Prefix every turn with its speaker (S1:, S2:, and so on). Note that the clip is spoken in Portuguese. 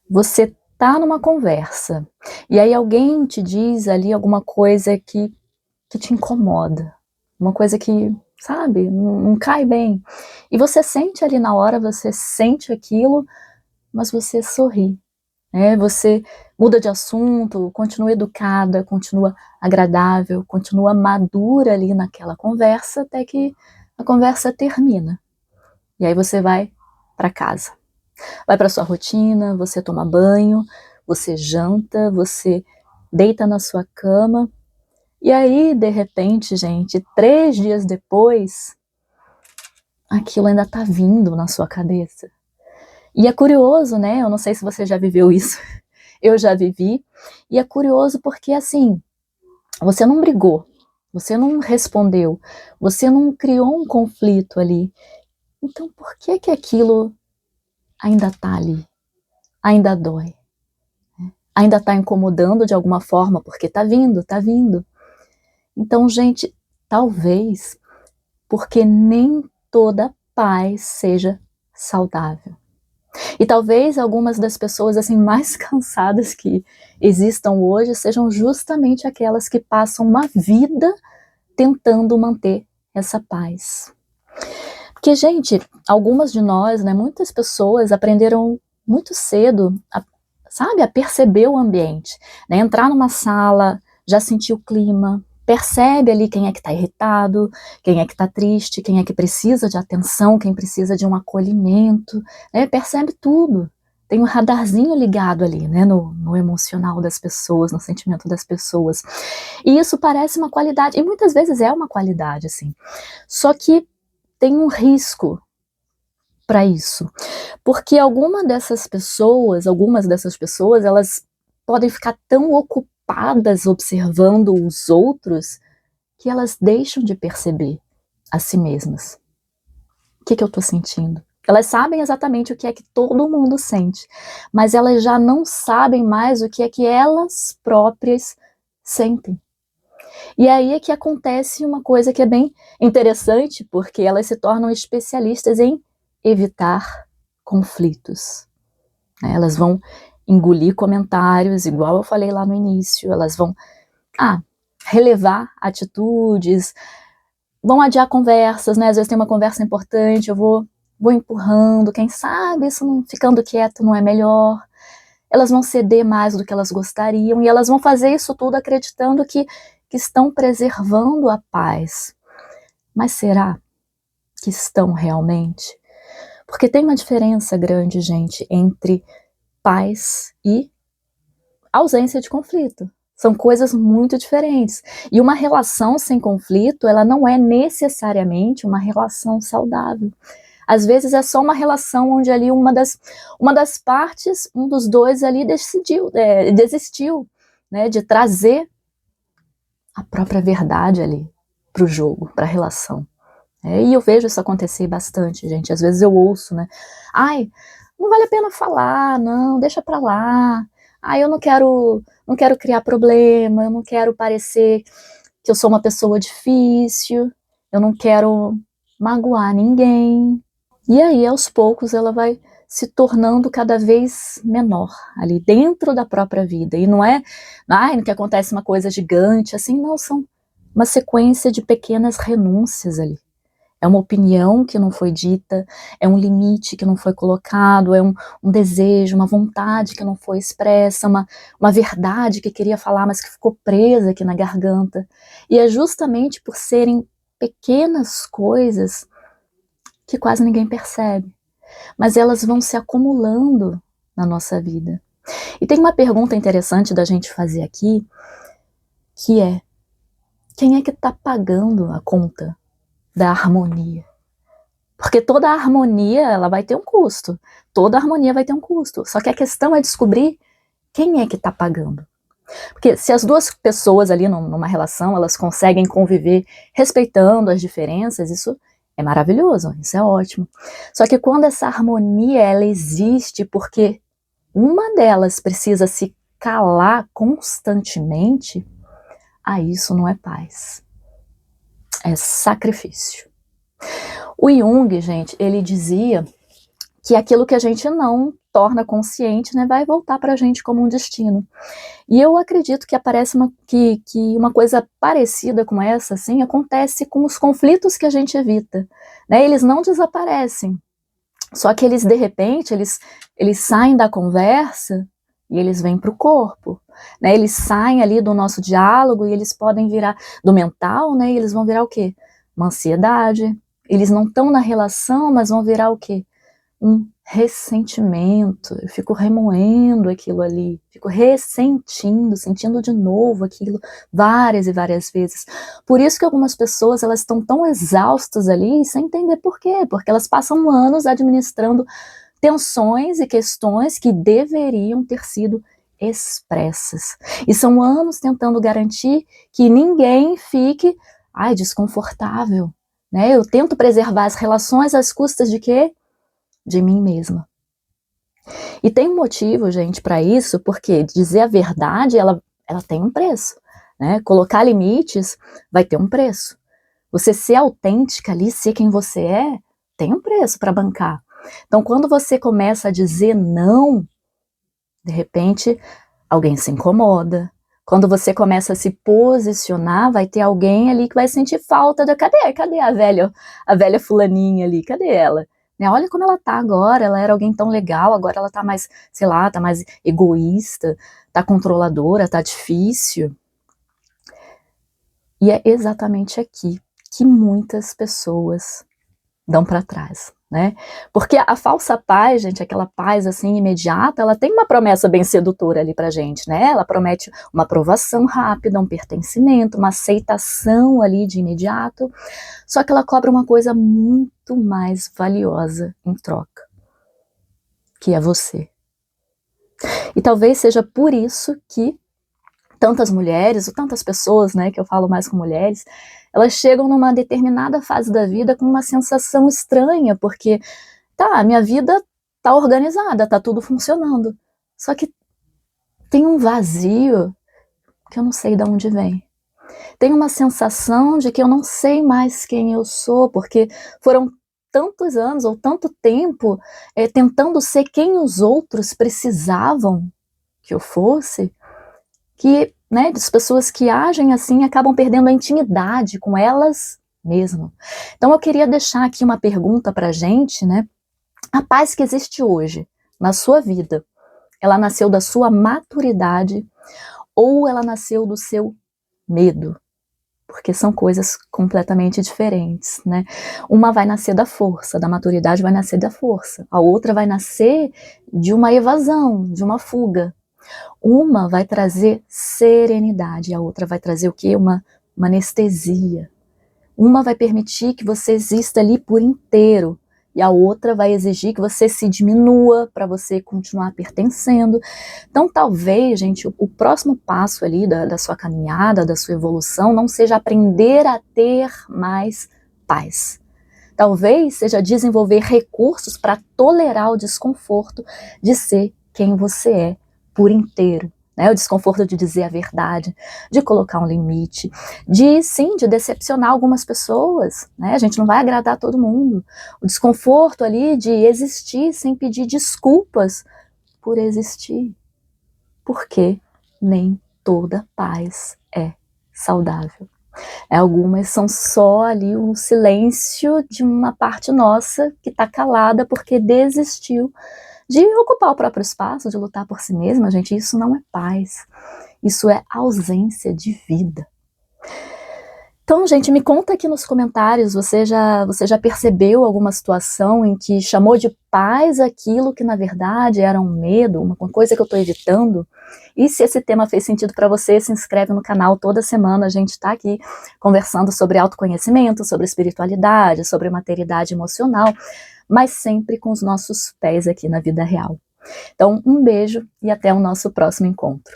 S1: Você tá numa conversa, e aí alguém te diz ali alguma coisa que te incomoda, uma coisa que, sabe, não cai bem. E você sente ali na hora, você sente aquilo, mas você sorri, né? Você muda de assunto, continua educada, continua agradável, continua madura ali naquela conversa, até que a conversa termina. E aí você vai para casa. Vai para sua rotina, você toma banho, você janta, você deita na sua cama, e aí, de repente, gente, 3 dias depois, aquilo ainda tá vindo na sua cabeça. E é curioso, né? Eu não sei se você já viveu isso, eu já vivi, e é curioso porque, assim, você não brigou, você não respondeu, você não criou um conflito ali. Então, por que que aquilo ainda tá ali? Ainda dói? Ainda está incomodando de alguma forma, porque está vindo, está vindo. Então, gente, talvez porque nem toda paz seja saudável. E talvez algumas das pessoas assim mais cansadas que existam hoje sejam justamente aquelas que passam uma vida tentando manter essa paz. Porque, gente, algumas de nós, né, muitas pessoas aprenderam muito cedo a perceber o ambiente, né? Entrar numa sala, já sentir o clima, percebe ali quem é que está irritado, quem é que está triste, quem é que precisa de atenção, quem precisa de um acolhimento, né? Percebe tudo. Tem um radarzinho ligado ali, né, no emocional das pessoas, no sentimento das pessoas. E isso parece uma qualidade, e muitas vezes é uma qualidade, assim. Só que tem um risco para isso, porque algumas dessas pessoas, elas podem ficar tão ocupadas observando os outros que elas deixam de perceber a si mesmas. O que eu estou sentindo? Elas sabem exatamente o que é que todo mundo sente, mas elas já não sabem mais o que é que elas próprias sentem. E aí é que acontece uma coisa que é bem interessante, porque elas se tornam especialistas em evitar conflitos. Elas vão engolir comentários, igual eu falei lá no início, elas vão relevar atitudes, vão adiar conversas, né? Às vezes tem uma conversa importante, eu vou empurrando, quem sabe isso não, ficando quieto não é melhor. Elas vão ceder mais do que elas gostariam, e elas vão fazer isso tudo acreditando que estão preservando a paz. Mas será que estão realmente? Porque tem uma diferença grande, gente, entre paz e ausência de conflito. São coisas muito diferentes. E uma relação sem conflito, ela não é necessariamente uma relação saudável. Às vezes é só uma relação onde ali uma das partes, um dos dois ali desistiu, né, de trazer a própria verdade ali para o jogo, para a relação. E eu vejo isso acontecer bastante, gente. Às vezes eu ouço, né? Ai, não vale a pena falar, não, deixa pra lá. Ai, eu não quero criar problema, eu não quero parecer que eu sou uma pessoa difícil, eu não quero magoar ninguém. E aí, aos poucos, ela vai se tornando cada vez menor ali dentro da própria vida. E não é, ai, que acontece uma coisa gigante, assim, não, são uma sequência de pequenas renúncias ali. É uma opinião que não foi dita, é um limite que não foi colocado, é um desejo, uma vontade que não foi expressa, uma verdade que queria falar, mas que ficou presa aqui na garganta. E é justamente por serem pequenas coisas que quase ninguém percebe, mas elas vão se acumulando na nossa vida. E tem uma pergunta interessante da gente fazer aqui, que é: quem é que está pagando a conta da harmonia? Porque toda harmonia, ela vai ter um custo. Toda harmonia vai ter um custo. Só que a questão é descobrir quem é que está pagando. Porque se as duas pessoas ali numa relação, elas conseguem conviver respeitando as diferenças, isso é maravilhoso, isso é ótimo. Só que quando essa harmonia, ela existe porque uma delas precisa se calar constantemente, isso não é paz. É sacrifício. O Jung, gente, ele dizia que aquilo que a gente não torna consciente, né, vai voltar para a gente como um destino. E eu acredito que aparece que uma coisa parecida com essa, assim, acontece com os conflitos que a gente evita, né? Eles não desaparecem, só que eles, de repente, eles saem da conversa e eles vêm para o corpo, né? Eles saem ali do nosso diálogo e eles podem virar do mental, né? E eles vão virar o quê? Uma ansiedade. Eles não estão na relação, mas vão virar o quê? Um ressentimento. Eu fico remoendo aquilo ali, fico ressentindo, sentindo de novo aquilo várias e várias vezes. Por isso que algumas pessoas, elas estão tão exaustas ali, sem entender por quê, porque elas passam anos administrando tensões e questões que deveriam ter sido expressas. E são anos tentando garantir que ninguém fique, desconfortável, né? Eu tento preservar as relações às custas de quê? De mim mesma. E tem um motivo, gente, para isso, porque dizer a verdade, ela tem um preço, né? Colocar limites vai ter um preço. Você ser autêntica ali, ser quem você é, tem um preço para bancar. Então, quando você começa a dizer não, de repente, alguém se incomoda. Quando você começa a se posicionar, vai ter alguém ali que vai sentir falta da... Cadê a velha fulaninha ali? Cadê ela? Né? Olha como ela tá agora, ela era alguém tão legal, agora ela tá mais, sei lá, tá mais egoísta, tá controladora, tá difícil. E é exatamente aqui que muitas pessoas dão para trás, né? Porque a falsa paz, gente, aquela paz assim imediata, ela tem uma promessa bem sedutora ali pra gente, né? Ela promete uma aprovação rápida, um pertencimento, uma aceitação ali de imediato, só que ela cobra uma coisa muito mais valiosa em troca, que é você. E talvez seja por isso que tantas mulheres, ou tantas pessoas, né, que eu falo mais com mulheres, elas chegam numa determinada fase da vida com uma sensação estranha, porque, a minha vida tá organizada, tá tudo funcionando, só que tem um vazio que eu não sei de onde vem. Tem uma sensação de que eu não sei mais quem eu sou, porque foram tantos anos ou tanto tempo tentando ser quem os outros precisavam que eu fosse, que, né, as pessoas que agem assim acabam perdendo a intimidade com elas mesmas. Então eu queria deixar aqui uma pergunta pra gente, né? A paz que existe hoje na sua vida, ela nasceu da sua maturidade ou ela nasceu do seu medo? Porque são coisas completamente diferentes, né? Uma vai nascer da força, da maturidade vai nascer da força. A outra vai nascer de uma evasão, de uma fuga. Uma vai trazer serenidade, a outra vai trazer o quê? Uma anestesia. Uma vai permitir que você exista ali por inteiro, e a outra vai exigir que você se diminua para você continuar pertencendo. Então, talvez, gente, o próximo passo ali da sua caminhada, da sua evolução, não seja aprender a ter mais paz. Talvez seja desenvolver recursos para tolerar o desconforto de ser quem você é por inteiro, né? O desconforto de dizer a verdade, de colocar um limite, de decepcionar algumas pessoas, né? A gente não vai agradar todo mundo. O desconforto ali de existir sem pedir desculpas por existir, porque nem toda paz é saudável. Algumas são só ali um silêncio de uma parte nossa que está calada porque desistiu de ocupar o próprio espaço, de lutar por si mesma. Gente, isso não é paz, isso é ausência de vida. Então, gente, me conta aqui nos comentários, você já percebeu alguma situação em que chamou de paz aquilo que na verdade era um medo, uma coisa que eu estou evitando? E se esse tema fez sentido para você, se inscreve no canal. Toda semana a gente está aqui conversando sobre autoconhecimento, sobre espiritualidade, sobre maternidade emocional, mas sempre com os nossos pés aqui na vida real. Então, um beijo e até o nosso próximo encontro.